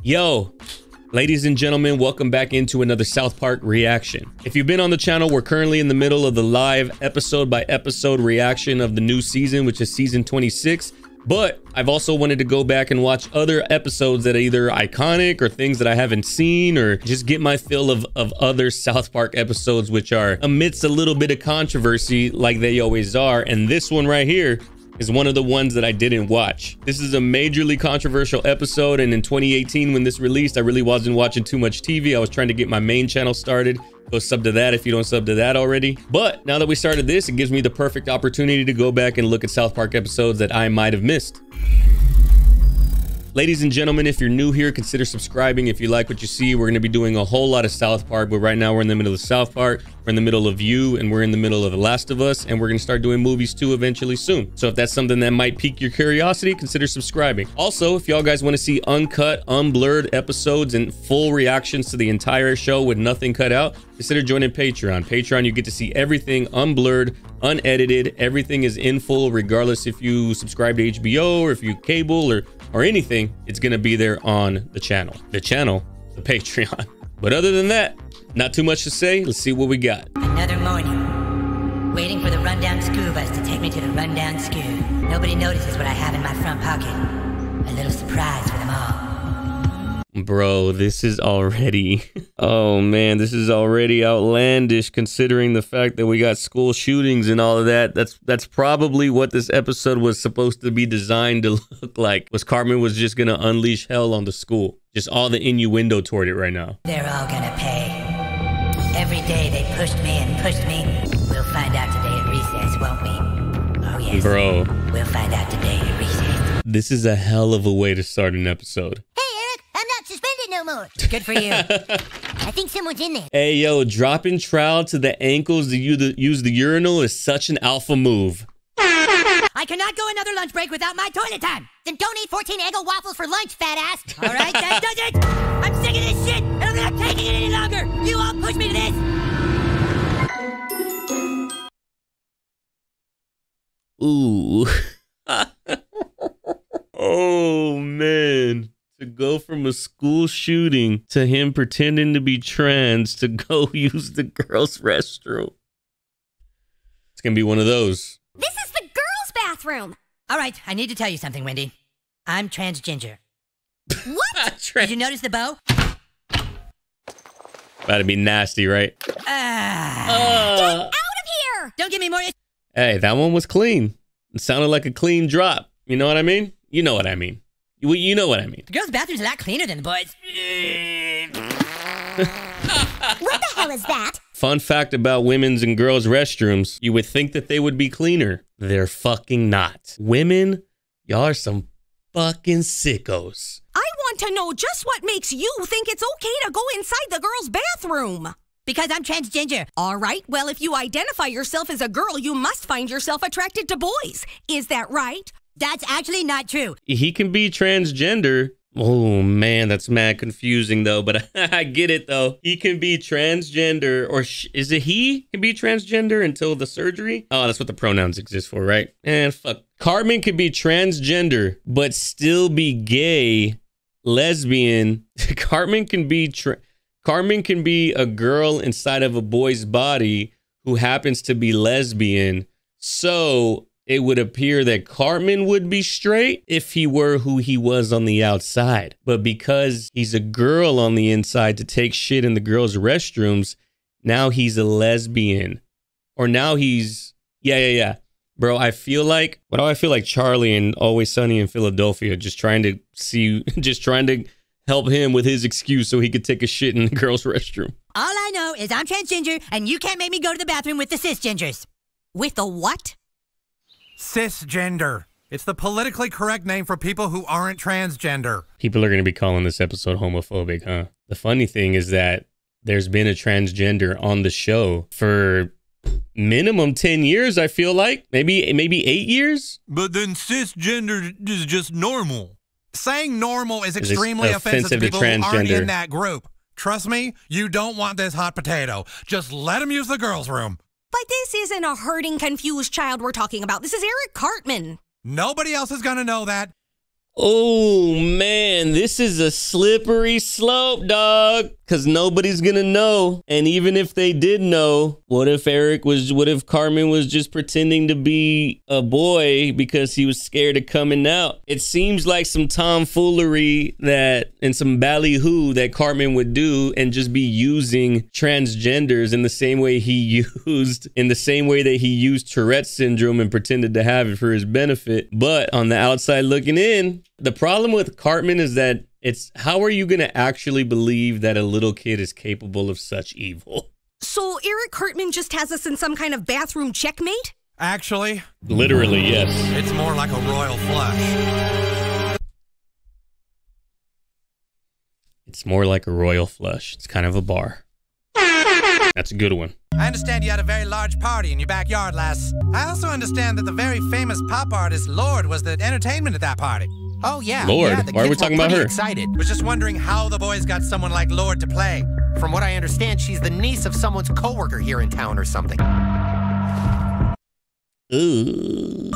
Yo, ladies and gentlemen, welcome back into another South Park reaction. If you've been on the channel, we're currently in the middle of the live episode by episode reaction of the new season, which is season 26. But I've also wanted to go back and watch other episodes that are either iconic or things that I haven't seen, or just get my fill of other South Park episodes, which are amidst a little bit of controversy like they always are. And this one right here is one of the ones that I didn't watch. This is a majorly controversial episode, and in 2018 when this released, I really wasn't watching too much TV. I was trying to get my main channel started. Go sub to that if you don't sub to that already. But now that we started this, it gives me the perfect opportunity to go back and look at South Park episodes that I might have missed. Ladies and gentlemen, if you're new here, consider subscribing. If you like what you see, we're going to be doing a whole lot of South Park, but right now we're in the middle of South Park, we're in the middle of You, and we're in the middle of The Last of Us, and we're going to start doing movies too eventually soon. So if that's something that might pique your curiosity, consider subscribing. Also, if y'all guys want to see uncut, unblurred episodes and full reactions to the entire show with nothing cut out, consider joining Patreon. Patreon, you get to see everything unblurred, unedited. Everything is in full, regardless if you subscribe to HBO or if you cable or anything. It's gonna be there on the channel. The Patreon. But other than that, not too much to say. Let's see what we got. Another morning, waiting for the rundown school bus to take me to the rundown school. Nobody notices what I have in my front pocket. A little surprise for them all. Bro, this is already, oh man, this is already outlandish considering the fact that we got school shootings and all of that. That's probably what this episode was supposed to be designed to look like. Was Cartman was just gonna unleash hell on the school. Just all the innuendo toward it right now. They're all gonna pay. Every day they pushed me and pushed me. We'll find out today at recess, won't we? Oh yes. Bro. We'll find out today at recess. This is a hell of a way to start an episode. No more. Good for you. I think someone's in there. Hey, yo, dropping trowel to the ankles to use the urinal is such an alpha move. I cannot go another lunch break without my toilet time. Then don't eat 14 Eggo waffles for lunch, fat ass. All right, that does it. I'm sick of this shit, and I'm not taking it any longer. You all push me to this. Ooh. Oh, man. To go from a school shooting to him pretending to be trans to go use the girls' restroom. It's gonna be one of those. This is the girls' bathroom. All right, I need to tell you something, Wendy. I'm transgender. What? Did you notice the bow? About to be nasty, right? Get out of here! Don't give me more. Hey, that one was clean. It sounded like a clean drop. You know what I mean? You know what I mean. You know what I mean. The girls' bathroom's a lot cleaner than the boys'. What the hell is that? Fun fact about women's and girls' restrooms. You would think that they would be cleaner. They're fucking not. Women, y'all are some fucking sickos. I want to know just what makes you think it's okay to go inside the girls' bathroom. Because I'm transgender. All right, well, if you identify yourself as a girl, you must find yourself attracted to boys. Is that right? That's actually not true. He can be transgender. Oh man, that's mad confusing though, but I get it though. He can be transgender, or is it he can be transgender until the surgery? Oh, that's what the pronouns exist for, right? And fuck. Cartman can be transgender, but still be gay, lesbian. Cartman can be a girl inside of a boy's body who happens to be lesbian. So it would appear that Cartman would be straight if he were who he was on the outside. But because he's a girl on the inside to take shit in the girls' restrooms, now he's a lesbian. Or now he's, yeah. Bro, I feel like, why do I feel like Charlie in Always Sunny in Philadelphia, just trying to help him with his excuse so he could take a shit in the girls' restroom. All I know is I'm transgender, and you can't make me go to the bathroom with the cisgenders. With the what? Cisgender. It's the politically correct name for people who aren't transgender. People are going to be calling this episode homophobic, huh? The funny thing is that there's been a transgender on the show for minimum 10 years, I feel like. Maybe 8 years? But then cisgender is just normal. Saying normal is extremely offensive to people who aren't in that group. Trust me, you don't want this hot potato. Just let him use the girls' room. But this isn't a hurting, confused child we're talking about. This is Eric Cartman. Nobody else is going to know that. Oh, man, this is a slippery slope, dog, because nobody's going to know. And even if they did know, what if Cartman was just pretending to be a boy because he was scared of coming out? It seems like some tomfoolery and some ballyhoo that Cartman would do and just be using transgenders in the same way that he used Tourette's syndrome and pretended to have it for his benefit. But on the outside looking in, the problem with Cartman is that how are you going to actually believe that a little kid is capable of such evil? So Eric Cartman just has us in some kind of bathroom checkmate? Actually. Literally, yes. It's more like a royal flush. It's more like a royal flush. It's kind of a bar. That's a good one. I understand you had a very large party in your backyard last. I also understand that the very famous pop artist Lorde was the entertainment at that party. Oh, yeah. Lorde? Yeah, Why are we talking about her? Excited. Was just wondering how the boys got someone like Lorde to play. From what I understand, she's the niece of someone's coworker here in town or something. Ooh.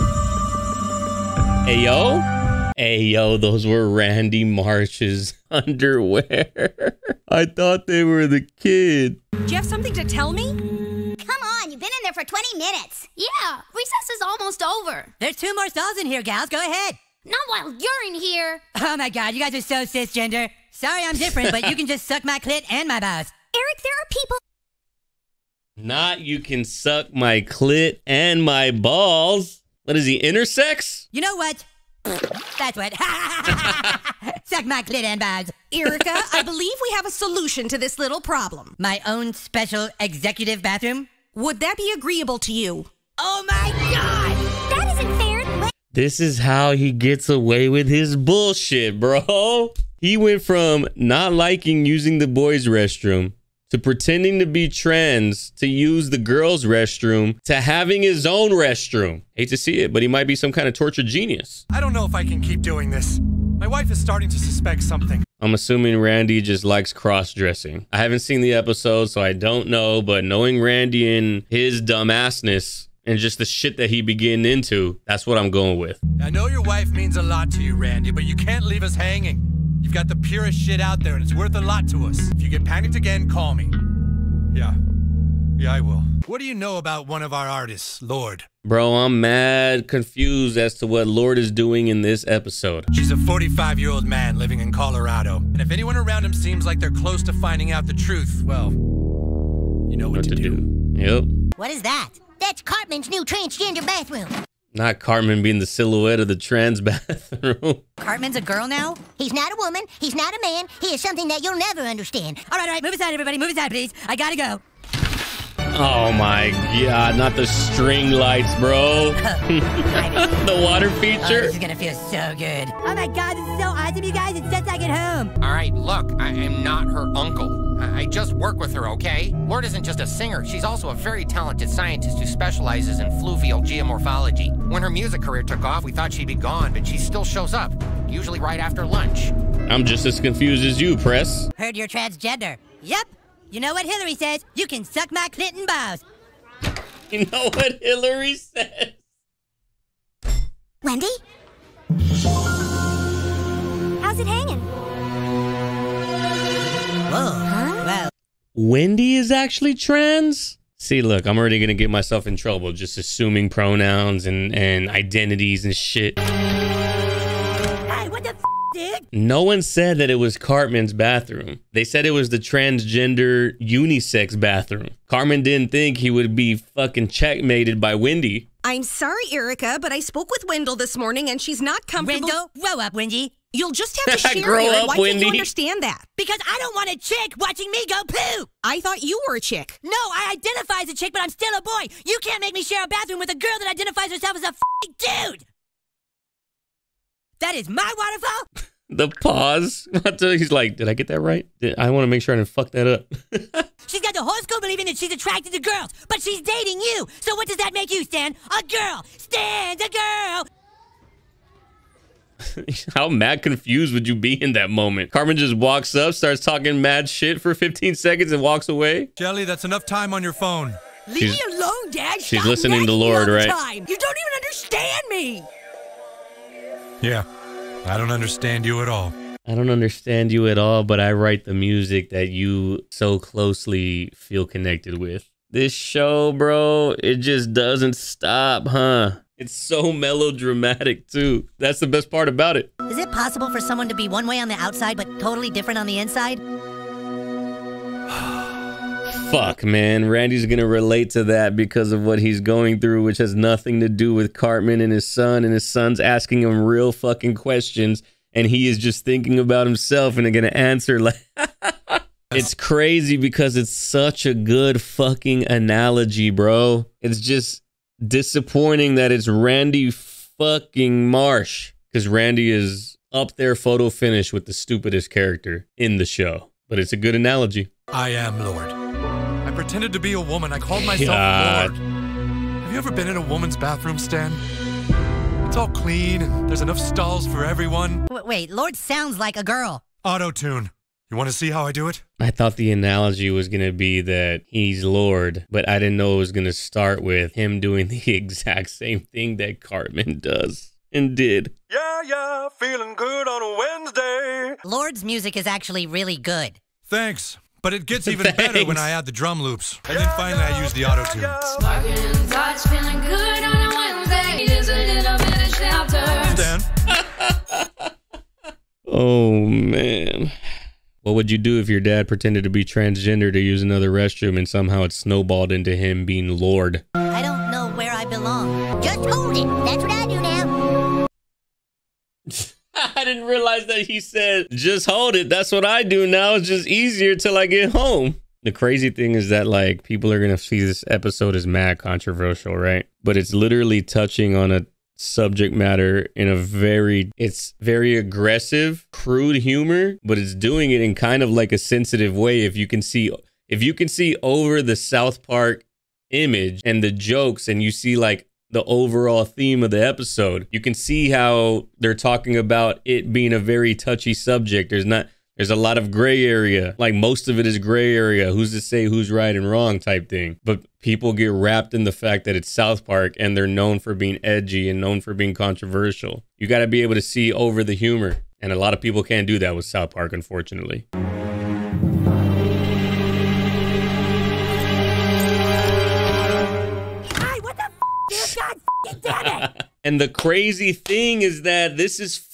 Ayo, those were Randy Marsh's underwear. I thought they were the kid. Do you have something to tell me? Come on, you've been in there for 20 minutes. Yeah, recess is almost over. There's 2 more stalls in here, gals. Go ahead. Not while you're in here. Oh my god, you guys are so cisgender. Sorry I'm different, but you can just suck my clit and my balls. Eric, there are people... Not you can suck my clit and my balls. What is he, intersex? You know what? That's what. Suck my clit and balls. Erica, I believe we have a solution to this little problem. My own special executive bathroom? Would that be agreeable to you? Oh my god! That isn't fair. This is how he gets away with his bullshit, bro. He went from not liking using the boys' restroom to pretending to be trans to use the girls' restroom to having his own restroom. Hate to see it, but he might be some kind of tortured genius. I don't know if I can keep doing this. My wife is starting to suspect something. I'm assuming Randy just likes cross-dressing. I haven't seen the episode, so I don't know, but knowing Randy and his dumbassness and just the shit that he be getting into, that's what I'm going with. I know your wife means a lot to you, Randy, but you can't leave us hanging. You've got the purest shit out there, and it's worth a lot to us. If you get panicked again, call me. Yeah, I will. What do you know about one of our artists, Lorde? Bro, I'm mad confused as to what Lorde is doing in this episode. She's a 45-year-old man living in Colorado. And if anyone around him seems like they're close to finding out the truth, well, you know what to do. Yep. What is that? That's Cartman's new transgender bathroom. Not Cartman being the silhouette of the trans bathroom. Cartman's a girl now? He's not a woman. He's not a man. He is something that you'll never understand. All right. Move aside, everybody. Move aside, please. I gotta go. Oh my god, not the string lights, bro. The water feature. Oh, this is gonna feel so good. Oh my god, this is so awesome, you guys. It's just like at home. All right, look, I am not her uncle. I just work with her, okay? Lorde isn't just a singer. She's also a very talented scientist who specializes in fluvial geomorphology. When her music career took off, we thought she'd be gone, but she still shows up, usually right after lunch. I'm just as confused as you, Press. Heard you're transgender. Yep. You know what Hillary says? You can suck my clit and balls. You know what Hillary says? Wendy? How's it hanging? Whoa. Huh? Well. Wendy is actually trans? See, look, I'm already gonna get myself in trouble just assuming pronouns and identities and shit. Hey, what the f***, dude? No one said that it was Cartman's bathroom. They said it was the transgender unisex bathroom. Cartman didn't think he would be fucking checkmated by Wendy. I'm sorry, Erica, but I spoke with Wendell this morning and she's not comfortable. Wendell, grow up, Wendy. You'll just have to share Grow it. up, Why Wendy. can't you understand that? Because I don't want a chick watching me go poo. I thought you were a chick. No, I identify as a chick, but I'm still a boy. You can't make me share a bathroom with a girl that identifies herself as a f***ing dude. That is my waterfall. The pause. He's like, did I get that right? I want to make sure I didn't fuck that up. She's got the whole school believing that she's attracted to girls, but she's dating you. So what does that make you, Stan? A girl. Stan's a girl. How mad confused would you be in that moment? Cartman just walks up, starts talking mad shit for 15 seconds and walks away. Jelly, that's enough time on your phone. Leave me alone, Dad. She's Stop listening to nagging me Lorde, all the right? time. You don't even understand me. Yeah, I don't understand you at all. I don't understand you at all, but I write the music that you so closely feel connected with. This show, bro, it just doesn't stop, huh? It's so melodramatic, too. That's the best part about it. Is it possible for someone to be one way on the outside, but totally different on the inside? Fuck, man. Randy's gonna relate to that because of what he's going through, which has nothing to do with Cartman and his son's asking him real fucking questions, and he is just thinking about himself and gonna answer like... It's crazy because it's such a good fucking analogy, bro. It's just disappointing that it's Randy fucking Marsh, because Randy is up there photo finish with the stupidest character in the show. But it's a good analogy. I am Lord. I pretended to be a woman. I called myself Lord. Have you ever been in a woman's bathroom, Stan? It's all clean and there's enough stalls for everyone. Wait, Lord sounds like a girl. Auto-tune. You want to see how I do it? I thought the analogy was going to be that he's Lord, but I didn't know it was going to start with him doing the exact same thing that Cartman does and did. Yeah, feeling good on a Wednesday. Lord's music is actually really good. Thanks, but it gets even better when I add the drum loops. And then finally I use the auto-tune. Sparkling thoughts, feeling good on a Wednesday. There's a little bit of shelter. Stan? Oh, man. What would you do if your dad pretended to be transgender to use another restroom and somehow it snowballed into him being Lord? I don't know where I belong. Just hold it. That's what I do now. I didn't realize that he said, just hold it. That's what I do now. It's just easier till I get home. The crazy thing is that, like, people are going to see this episode as mad controversial, right? But it's literally touching on a subject matter in a it's very aggressive, crude humor, but it's doing it in kind of like a sensitive way. If you can see over the South Park image and the jokes, and you see like the overall theme of the episode, you can see how they're talking about it being a very touchy subject. There's a lot of gray area. Like, most of it is gray area. Who's to say who's right and wrong type thing. But people get wrapped in the fact that it's South Park and they're known for being edgy and known for being controversial. You got to be able to see over the humor. And a lot of people can't do that with South Park, unfortunately. Hi, what the f***? Dear God f***ing damn it! And the crazy thing is that this is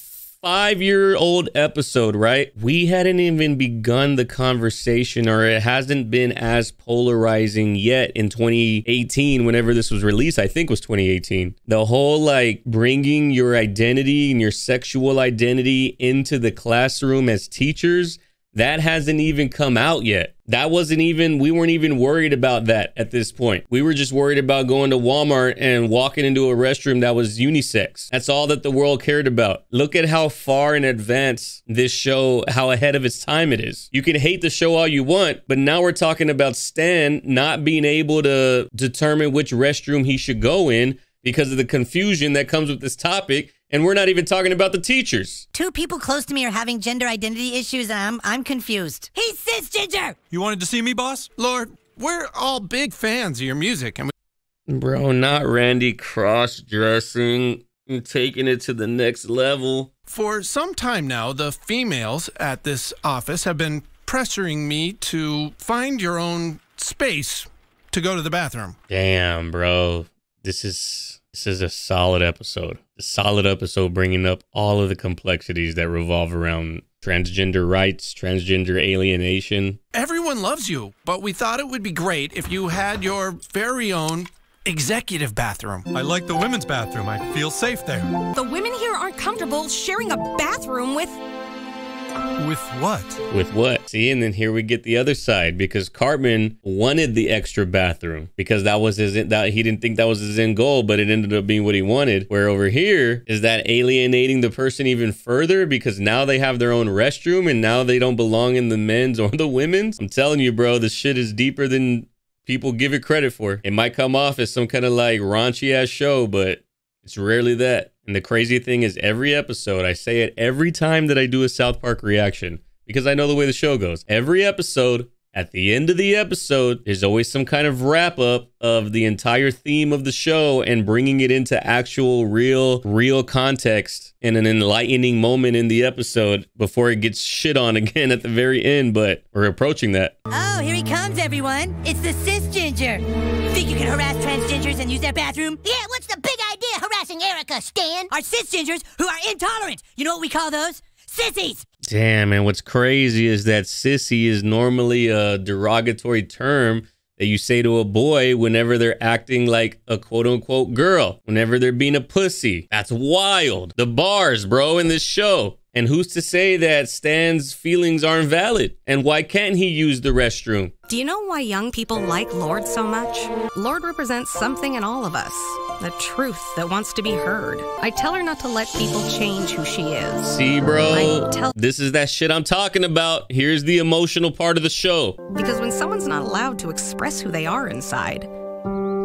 5-year-old episode, right? We hadn't even begun the conversation, or it hasn't been as polarizing yet in 2018, whenever this was released. I think it was 2018. The whole, like, bringing your identity and your sexual identity into the classroom as teachers, that hasn't even come out yet. We weren't even worried about that at this point. We were just worried about going to Walmart and walking into a restroom that was unisex. That's all that the world cared about. Look at how far in advance this show, how ahead of its time it is. You can hate the show all you want, but now we're talking about Stan not being able to determine which restroom he should go in because of the confusion that comes with this topic. And we're not even talking about the teachers. 2 people close to me are having gender identity issues, and I'm confused. He's cisgender! You wanted to see me, boss? Lord, we're all big fans of your music. And Bro, not Randy cross-dressing and taking it to the next level. for some time now, the females at this office have been pressuring me to find your own space to go to the bathroom. Damn, bro. This is a solid episode. A solid episode bringing up all of the complexities that revolve around transgender rights, transgender alienation. Everyone loves you, but we thought it would be great if you had your very own executive bathroom. I like the women's bathroom. I feel safe there. The women here aren't comfortable sharing a bathroom with... With what? With what? See, and then here we get the other side, because Cartman wanted the extra bathroom because that was he didn't think that was his end goal, but it ended up being what he wanted. Where over here is that alienating the person even further, because now they have their own restroom and now they don't belong in the men's or the women's. I'm telling you, bro, this shit is deeper than people give it credit for. It might come off as some kind of like raunchy ass show, but it's rarely that. And the crazy thing is, every episode, I say it every time that I do a South Park reaction, because I know the way the show goes. Every episode, At the end of the episode, there's always some kind of wrap up of the entire theme of the show and bringing it into actual real context in an enlightening moment in the episode before it gets shit on again at the very end, but we're approaching that. Oh, here he comes, everyone. It's the cis ginger. Think you can harass transgenders and use their bathroom? Yeah, what's the big idea harassing Erica, Stan? Our cisgingers who are intolerant. You know what we call those? Sissies! Damn, and what's crazy is that sissy is normally a derogatory term that you say to a boy whenever they're acting like a quote-unquote girl, whenever they're being a pussy. That's wild. The bars, bro, in this show. And who's to say that Stan's feelings aren't valid? And why can't he use the restroom? Do you know why young people like Lord so much? Lord represents something in all of us. The truth that wants to be heard. I tell her not to let people change who she is. See, bro? This is that shit I'm talking about. Here's the emotional part of the show. Because when someone's not allowed to express who they are inside,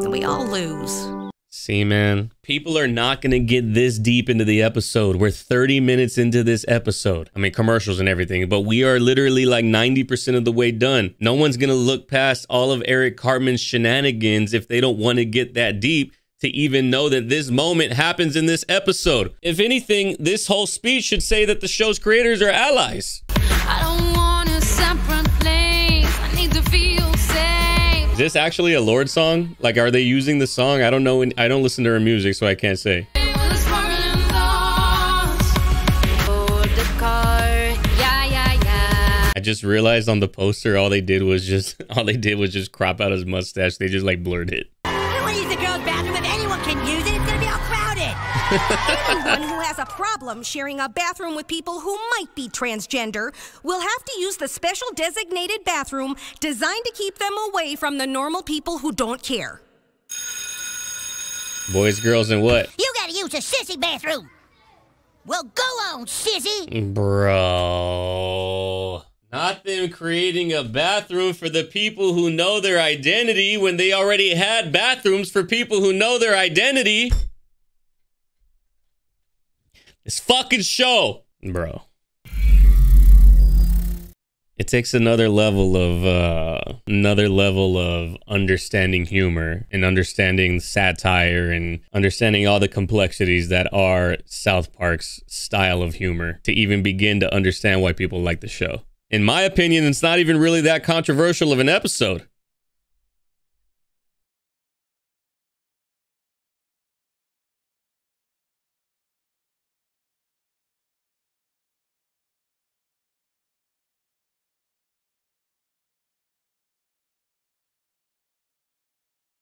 we all lose. See, man, people are not going to get this deep into the episode. We're 30 minutes into this episode. I mean, commercials and everything, but we are literally like 90% of the way done. No one's going to look past all of Eric Cartman's shenanigans if they don't want to get that deep to even know that this moment happens in this episode. If anything, this whole speech should say that the show's creators are allies. I don't want a separate place. I need to feel safe. Is this actually a Lorde song? Like, are they using the song? I don't know. I don't listen to her music, so I can't say. I just realized on the poster, all they did was just crop out his mustache. They just like blurred it. I want to use the girls' bathroom. If anyone can use it, it's going to be all crowded. Anyone who has a problem sharing a bathroom with people who might be transgender will have to use the special designated bathroom designed to keep them away from the normal people who don't care. Boys, girls, and what? You got to use a sissy bathroom. Well, go on, sissy. Bro. Not them creating a bathroom for the people who know their identity when they already had bathrooms for people who know their identity. This fucking show, bro. It takes another level of understanding humor and understanding satire and understanding all the complexities that are South Park's style of humor to even begin to understand why people like the show. In my opinion, it's not even really that controversial of an episode.